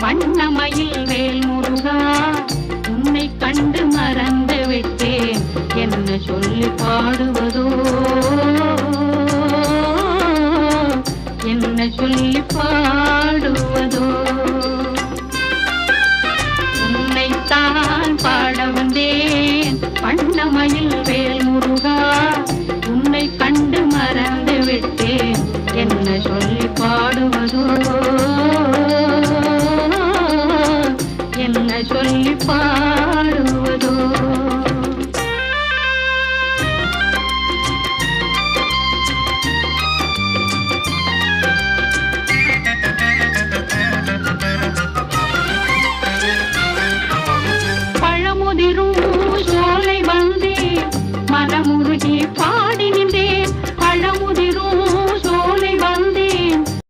வண்ணமயில் வேல் முருகா உன்னை கண்டு மறந்து விட்டேன் என்ன சொல்லி பாடுவதோ என்ன சொல்லி பாடுவதோ உன்னைத்தான் பாட வந்தேன் வண்ணமயில் வேல் முருகா உன்னை கண்டு மறந்து விட்டேன் என்ன சொல்லி பாடுவதோ